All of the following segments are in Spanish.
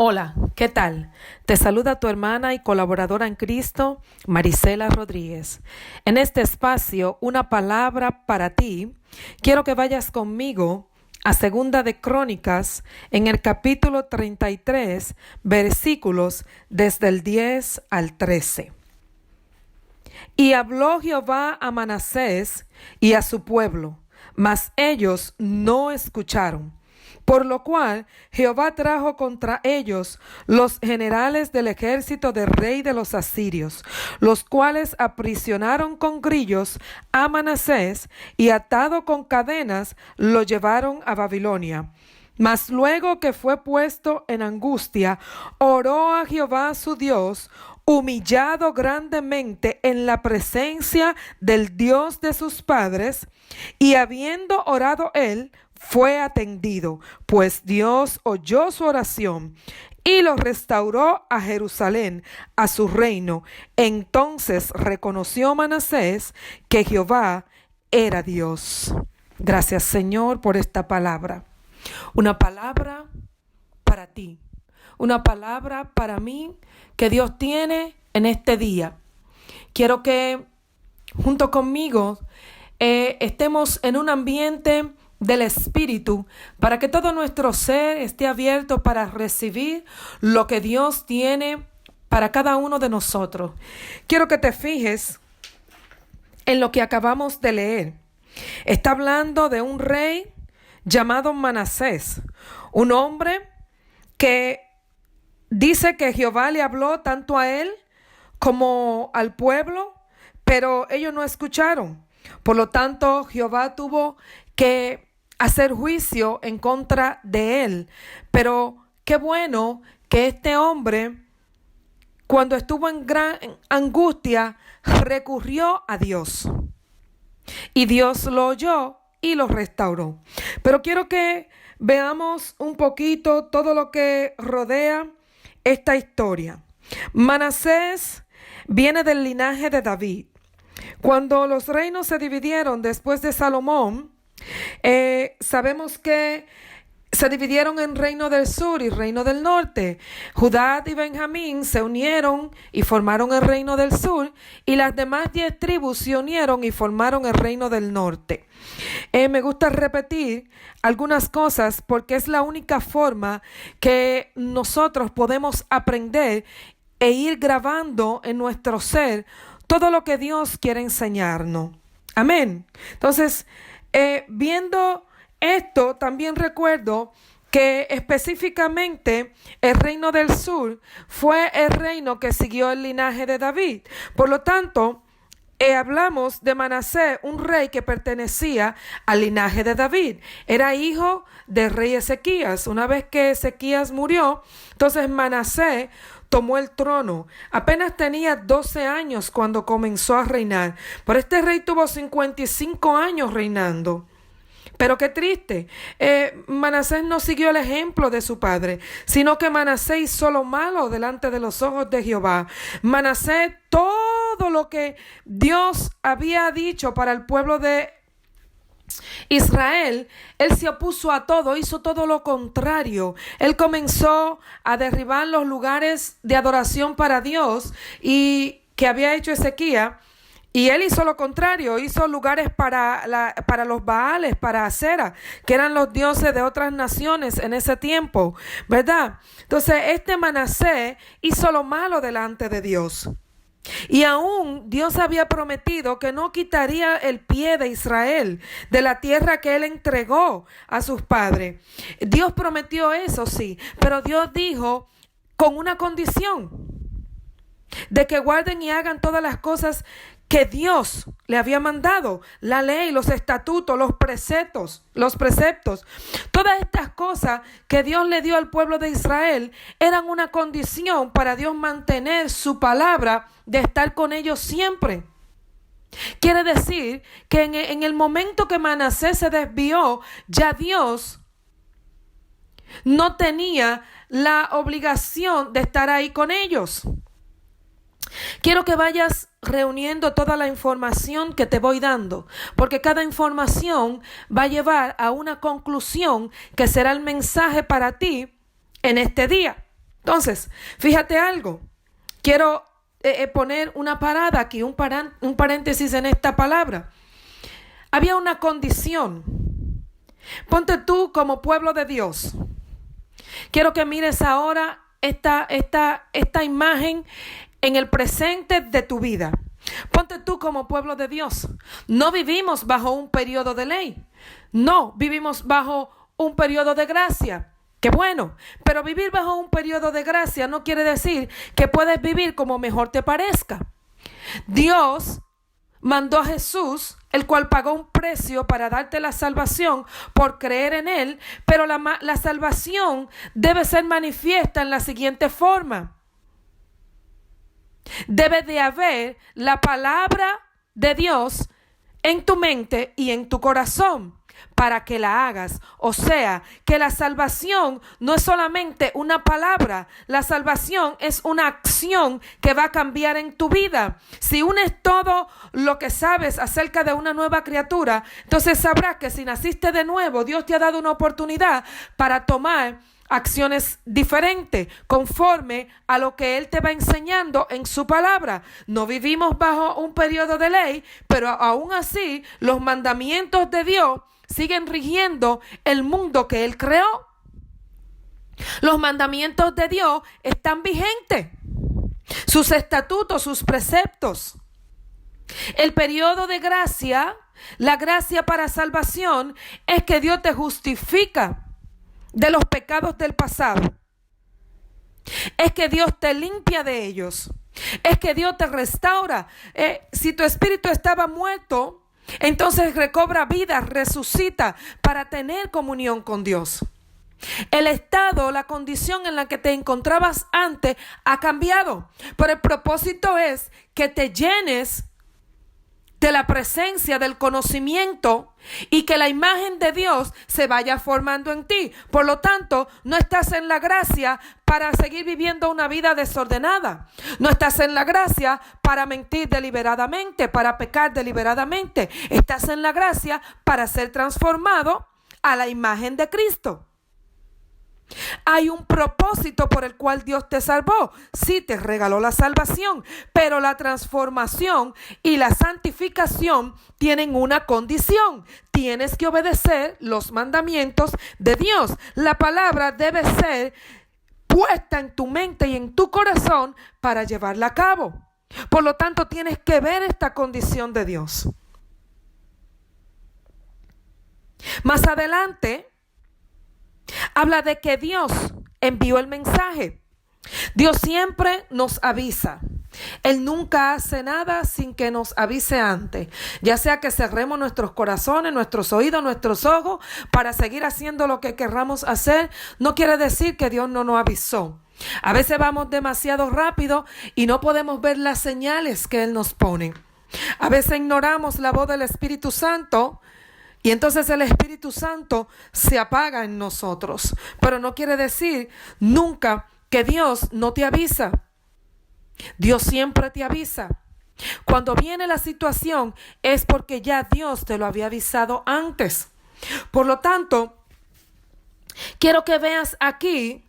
Hola, ¿qué tal? Te saluda tu hermana y colaboradora en Cristo, Marisela Rodríguez. En este espacio, una palabra para ti. Quiero que vayas conmigo a Segunda de Crónicas, en el capítulo 33, versículos desde el 10 al 13. Y habló Jehová a Manasés y a su pueblo, mas ellos no escucharon. Por lo cual Jehová trajo contra ellos los generales del ejército del rey de los asirios, los cuales aprisionaron con grillos a Manasés y atado con cadenas lo llevaron a Babilonia. Mas luego que fue puesto en angustia, oró a Jehová su Dios, humillado grandemente en la presencia del Dios de sus padres, y habiendo orado él, fue atendido, pues Dios oyó su oración y lo restauró a Jerusalén, a su reino. Entonces reconoció Manasés que Jehová era Dios. Gracias, Señor, por esta palabra. Una palabra para ti, una palabra para mí que Dios tiene en este día. Quiero que junto conmigo estemos en un ambiente del Espíritu, para que todo nuestro ser esté abierto para recibir lo que Dios tiene para cada uno de nosotros. Quiero que te fijes en lo que acabamos de leer. Está hablando de un rey llamado Manasés, un hombre que dice que Jehová le habló tanto a él como al pueblo, pero ellos no escucharon. Por lo tanto, Jehová tuvo que hacer juicio en contra de él. Pero qué bueno que este hombre, cuando estuvo en gran angustia, recurrió a Dios. Y Dios lo oyó y lo restauró. Pero quiero que veamos un poquito todo lo que rodea esta historia. Manasés viene del linaje de David. Cuando los reinos se dividieron después de Salomón, sabemos que se dividieron en reino del sur y reino del norte. Judá y Benjamín se unieron y formaron el reino del sur, y las demás 10 tribus se unieron y formaron el reino del norte. Me gusta repetir algunas cosas porque es la única forma que nosotros podemos aprender e ir grabando en nuestro ser todo lo que Dios quiere enseñarnos. Amén. Entonces, viendo esto, también recuerdo que específicamente el reino del sur fue el reino que siguió el linaje de David. Por lo tanto, hablamos de Manasés, un rey que pertenecía al linaje de David. Era hijo del rey Ezequías. Una vez que Ezequías murió, entonces Manasés tomó el trono. Apenas tenía 12 años cuando comenzó a reinar. Pero este rey tuvo 55 años reinando. Pero qué triste, Manasés no siguió el ejemplo de su padre, sino que Manasés hizo lo malo delante de los ojos de Jehová. Manasés, todo lo que Dios había dicho para el pueblo de Israel, él se opuso a todo, hizo todo lo contrario. Él comenzó a derribar los lugares de adoración para Dios y que había hecho Ezequías. Y él hizo lo contrario, hizo lugares para los Baales, para Acera, que eran los dioses de otras naciones en ese tiempo, ¿verdad? Entonces, este Manasés hizo lo malo delante de Dios. Y aún Dios había prometido que no quitaría el pie de Israel de la tierra que él entregó a sus padres. Dios prometió eso, sí, pero Dios dijo con una condición: de que guarden y hagan todas las cosas que Dios le había mandado, la ley, los estatutos, los preceptos. Todas estas cosas que Dios le dio al pueblo de Israel eran una condición para Dios mantener su palabra de estar con ellos siempre. Quiere decir que en el momento que Manasés se desvió, ya Dios no tenía la obligación de estar ahí con ellos. Quiero que vayas reuniendo toda la información que te voy dando, porque cada información va a llevar a una conclusión que será el mensaje para ti en este día. Entonces, fíjate algo. Quiero poner una parada aquí, un paréntesis en esta palabra. Había una condición. Ponte tú como pueblo de Dios. Quiero que mires ahora esta imagen en el presente de tu vida. Ponte tú como pueblo de Dios. No vivimos bajo un periodo de ley. No, vivimos bajo un periodo de gracia. Qué bueno, pero vivir bajo un periodo de gracia no quiere decir que puedes vivir como mejor te parezca. Dios mandó a Jesús, el cual pagó un precio para darte la salvación por creer en Él, pero la salvación debe ser manifiesta en la siguiente forma. Debe de haber la palabra de Dios en tu mente y en tu corazón para que la hagas. O sea, que la salvación no es solamente una palabra, la salvación es una acción que va a cambiar en tu vida. Si unes todo lo que sabes acerca de una nueva criatura, entonces sabrás que si naciste de nuevo, Dios te ha dado una oportunidad para tomar acciones diferentes, conforme a lo que Él te va enseñando en su palabra. No vivimos bajo un periodo de ley, pero aún así los mandamientos de Dios siguen rigiendo el mundo que Él creó. Los mandamientos de Dios están vigentes. Sus estatutos, sus preceptos. El periodo de gracia, la gracia para salvación, es que Dios te justifica de los pecados del pasado. Es que Dios te limpia de ellos. Es que Dios te restaura. Si tu espíritu estaba muerto, entonces recobra vida, resucita para tener comunión con Dios. El estado, la condición en la que te encontrabas antes ha cambiado, pero el propósito es que te llenes de la presencia, del conocimiento, y que la imagen de Dios se vaya formando en ti. Por lo tanto, no estás en la gracia para seguir viviendo una vida desordenada. No estás en la gracia para mentir deliberadamente, para pecar deliberadamente. Estás en la gracia para ser transformado a la imagen de Cristo. Hay un propósito por el cual Dios te salvó. Sí, te regaló la salvación, pero la transformación y la santificación tienen una condición. Tienes que obedecer los mandamientos de Dios. La palabra debe ser puesta en tu mente y en tu corazón para llevarla a cabo. Por lo tanto, tienes que ver esta condición de Dios. Más adelante habla de que Dios envió el mensaje. Dios siempre nos avisa. Él nunca hace nada sin que nos avise antes. Ya sea que cerremos nuestros corazones, nuestros oídos, nuestros ojos para seguir haciendo lo que querramos hacer, no quiere decir que Dios no nos avisó. A veces vamos demasiado rápido y no podemos ver las señales que Él nos pone. A veces ignoramos la voz del Espíritu Santo. Y entonces el Espíritu Santo se apaga en nosotros. Pero no quiere decir nunca que Dios no te avisa. Dios siempre te avisa. Cuando viene la situación es porque ya Dios te lo había avisado antes. Por lo tanto, quiero que veas aquí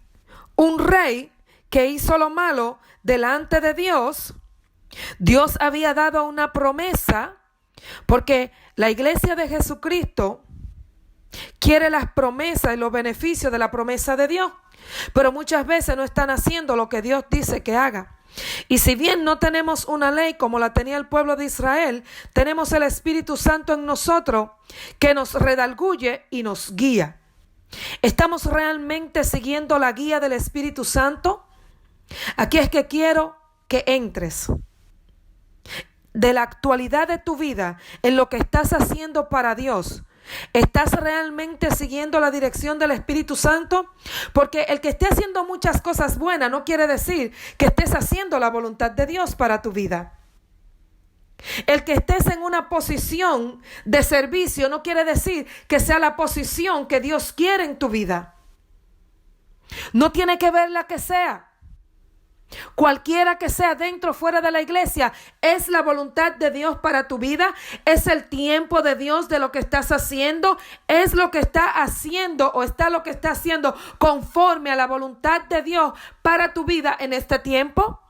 un rey que hizo lo malo delante de Dios. Dios había dado una promesa, porque la iglesia de Jesucristo quiere las promesas y los beneficios de la promesa de Dios, pero muchas veces no están haciendo lo que Dios dice que haga. Y si bien no tenemos una ley como la tenía el pueblo de Israel, tenemos el Espíritu Santo en nosotros que nos redarguye y nos guía. ¿Estamos realmente siguiendo la guía del Espíritu Santo? Aquí es que quiero que entres de la actualidad de tu vida en lo que estás haciendo para Dios. ¿Estás realmente siguiendo la dirección del Espíritu Santo? Porque el que esté haciendo muchas cosas buenas no quiere decir que estés haciendo la voluntad de Dios para tu vida. El que estés en una posición de servicio no quiere decir que sea la posición que Dios quiere en tu vida. No tiene que ver la que sea. cualquiera que sea dentro o fuera de la iglesia, ¿es la voluntad de Dios para tu vida? ¿Es el tiempo de Dios de lo que estás haciendo? ¿Es lo que está haciendo o está lo que está haciendo conforme a la voluntad de Dios para tu vida en este tiempo?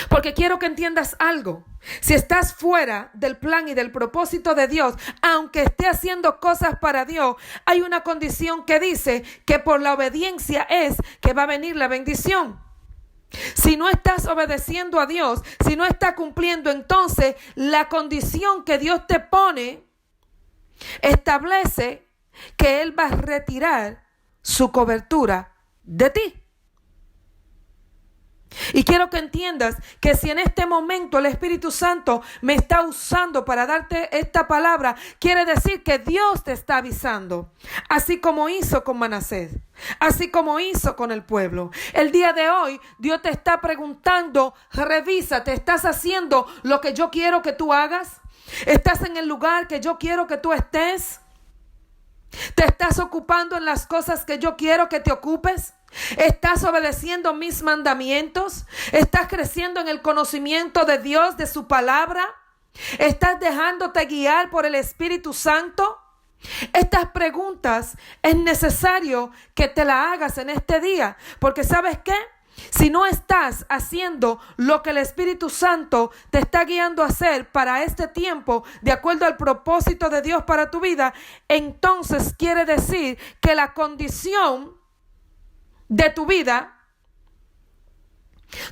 Porque quiero que entiendas algo. Si estás fuera del plan y del propósito de Dios, aunque esté haciendo cosas para Dios, hay una condición que dice que por la obediencia es que va a venir la bendición. Si no estás obedeciendo a Dios, si no estás cumpliendo, entonces la condición que Dios te pone establece que Él va a retirar su cobertura de ti. Y quiero que entiendas que si en este momento el Espíritu Santo me está usando para darte esta palabra, quiere decir que Dios te está avisando, así como hizo con Manasés, así como hizo con el pueblo. El día de hoy Dios te está preguntando, revísate, ¿estás haciendo lo que yo quiero que tú hagas? ¿Estás en el lugar que yo quiero que tú estés? ¿Te estás ocupando en las cosas que yo quiero que te ocupes? ¿Estás obedeciendo mis mandamientos? ¿Estás creciendo en el conocimiento de Dios, de su palabra? ¿Estás dejándote guiar por el Espíritu Santo? Estas preguntas es necesario que te las hagas en este día, porque ¿sabes qué? Si no estás haciendo lo que el Espíritu Santo te está guiando a hacer para este tiempo, de acuerdo al propósito de Dios para tu vida, entonces quiere decir que la condición de tu vida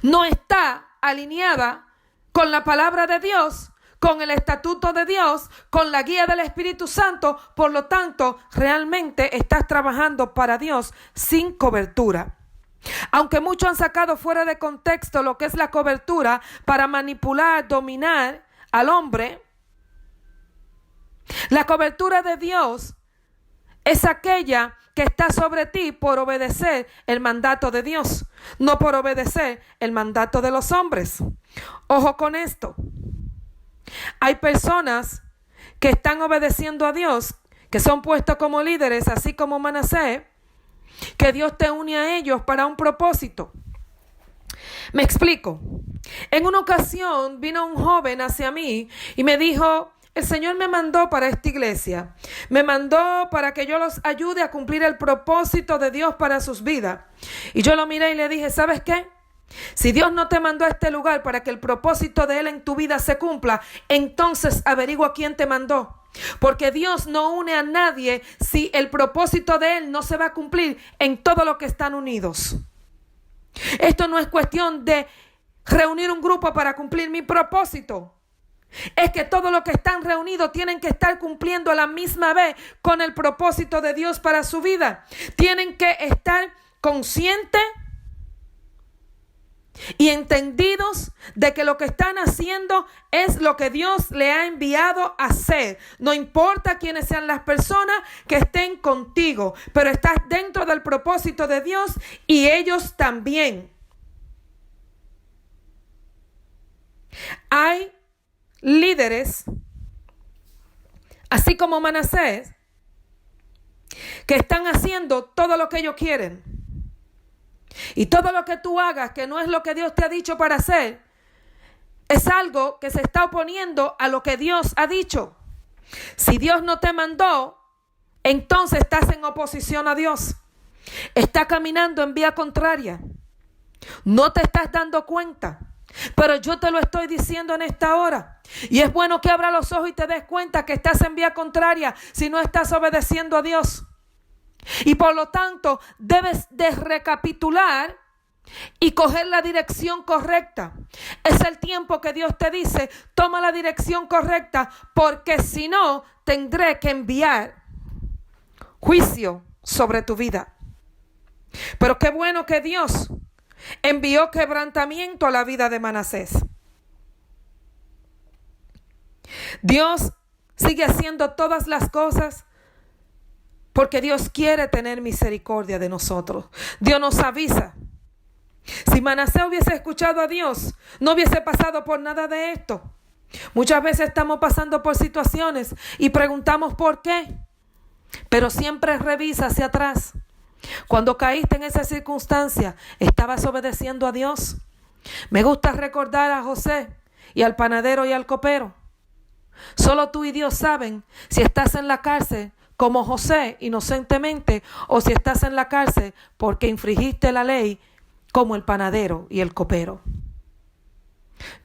no está alineada con la palabra de Dios, con el estatuto de Dios, con la guía del Espíritu Santo. Por lo tanto, realmente estás trabajando para Dios sin cobertura. Aunque muchos han sacado fuera de contexto lo que es la cobertura para manipular, dominar al hombre, la cobertura de Dios es aquella que está sobre ti por obedecer el mandato de Dios, no por obedecer el mandato de los hombres. Ojo con esto. Hay personas que están obedeciendo a Dios, que son puestos como líderes, así como Manasés, que Dios te une a ellos para un propósito. Me explico. En una ocasión vino un joven hacia mí y me dijo: el Señor me mandó para esta iglesia. Me mandó para que yo los ayude a cumplir el propósito de Dios para sus vidas. Y yo lo miré y le dije: ¿sabes qué? Si Dios no te mandó a este lugar para que el propósito de Él en tu vida se cumpla, entonces averigua quién te mandó. Porque Dios no une a nadie si el propósito de Él no se va a cumplir en todo lo que están unidos. Esto no es cuestión de reunir un grupo para cumplir mi propósito. Es que todos los que están reunidos tienen que estar cumpliendo a la misma vez con el propósito de Dios para su vida. Tienen que estar conscientes y entendidos de que lo que están haciendo es lo que Dios le ha enviado a hacer. No importa quiénes sean las personas que estén contigo, pero estás dentro del propósito de Dios y ellos también. Hay líderes, así como Manasés, que están haciendo todo lo que ellos quieren. Y todo lo que tú hagas que no es lo que Dios te ha dicho para hacer, es algo que se está oponiendo a lo que Dios ha dicho. Si Dios no te mandó, entonces estás en oposición a Dios. Estás caminando en vía contraria. No te estás dando cuenta, pero yo te lo estoy diciendo en esta hora. Y es bueno que abras los ojos y te des cuenta que estás en vía contraria si no estás obedeciendo a Dios. Y por lo tanto, debes de recapitular y coger la dirección correcta. Es el tiempo que Dios te dice: toma la dirección correcta, porque si no, tendré que enviar juicio sobre tu vida. Pero qué bueno que Dios envió quebrantamiento a la vida de Manasés. Dios sigue haciendo todas las cosas porque Dios quiere tener misericordia de nosotros. Dios nos avisa. Si Manasés hubiese escuchado a Dios, no hubiese pasado por nada de esto. Muchas veces estamos pasando por situaciones y preguntamos por qué. Pero siempre revisa hacia atrás. Cuando caíste en esa circunstancia, ¿estabas obedeciendo a Dios? Me gusta recordar a José y al panadero y al copero. Solo tú y Dios saben si estás en la cárcel como José inocentemente o si estás en la cárcel porque infringiste la ley como el panadero y el copero.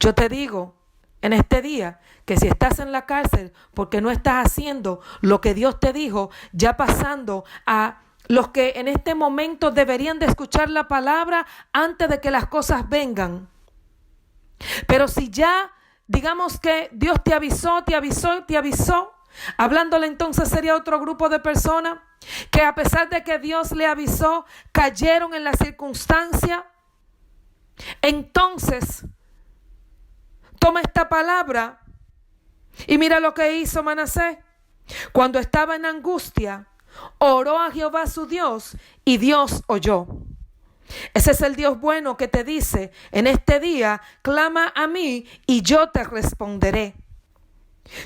Yo te digo en este día que si estás en la cárcel porque no estás haciendo lo que Dios te dijo, ya pasando a los que en este momento deberían de escuchar la palabra antes de que las cosas vengan. Pero si ya, digamos que Dios te avisó, hablándole entonces sería otro grupo de personas que a pesar de que Dios le avisó, cayeron en la circunstancia. Entonces, toma esta palabra y mira lo que hizo Manasés. Cuando estaba en angustia, oró a Jehová su Dios y Dios oyó. Ese es el Dios bueno que te dice en este día, clama a mí y yo te responderé.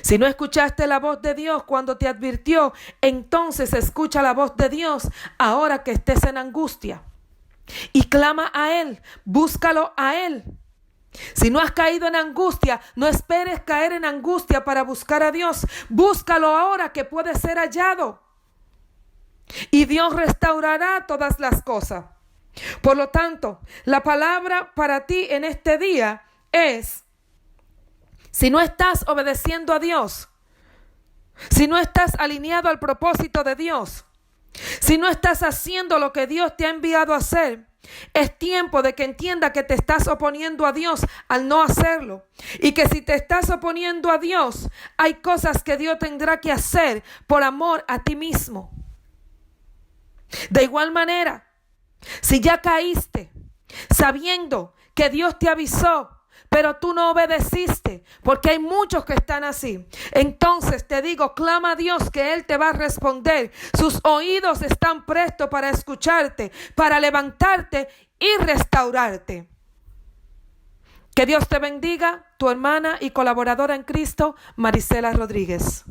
Si no escuchaste la voz de Dios cuando te advirtió, entonces escucha la voz de Dios ahora que estés en angustia. Y clama a Él, búscalo a Él. Si no has caído en angustia, no esperes caer en angustia para buscar a Dios. Búscalo ahora que puede ser hallado. Y Dios restaurará todas las cosas. Por lo tanto, la palabra para ti en este día es, si no estás obedeciendo a Dios, si no estás alineado al propósito de Dios, si no estás haciendo lo que Dios te ha enviado a hacer, es tiempo de que entienda que te estás oponiendo a Dios al no hacerlo. Y que si te estás oponiendo a Dios, hay cosas que Dios tendrá que hacer por amor a ti mismo. De igual manera, si ya caíste sabiendo que Dios te avisó, pero tú no obedeciste, porque hay muchos que están así, entonces te digo, clama a Dios que Él te va a responder. Sus oídos están prestos para escucharte, para levantarte y restaurarte. Que Dios te bendiga, tu hermana y colaboradora en Cristo, Marisela Rodríguez.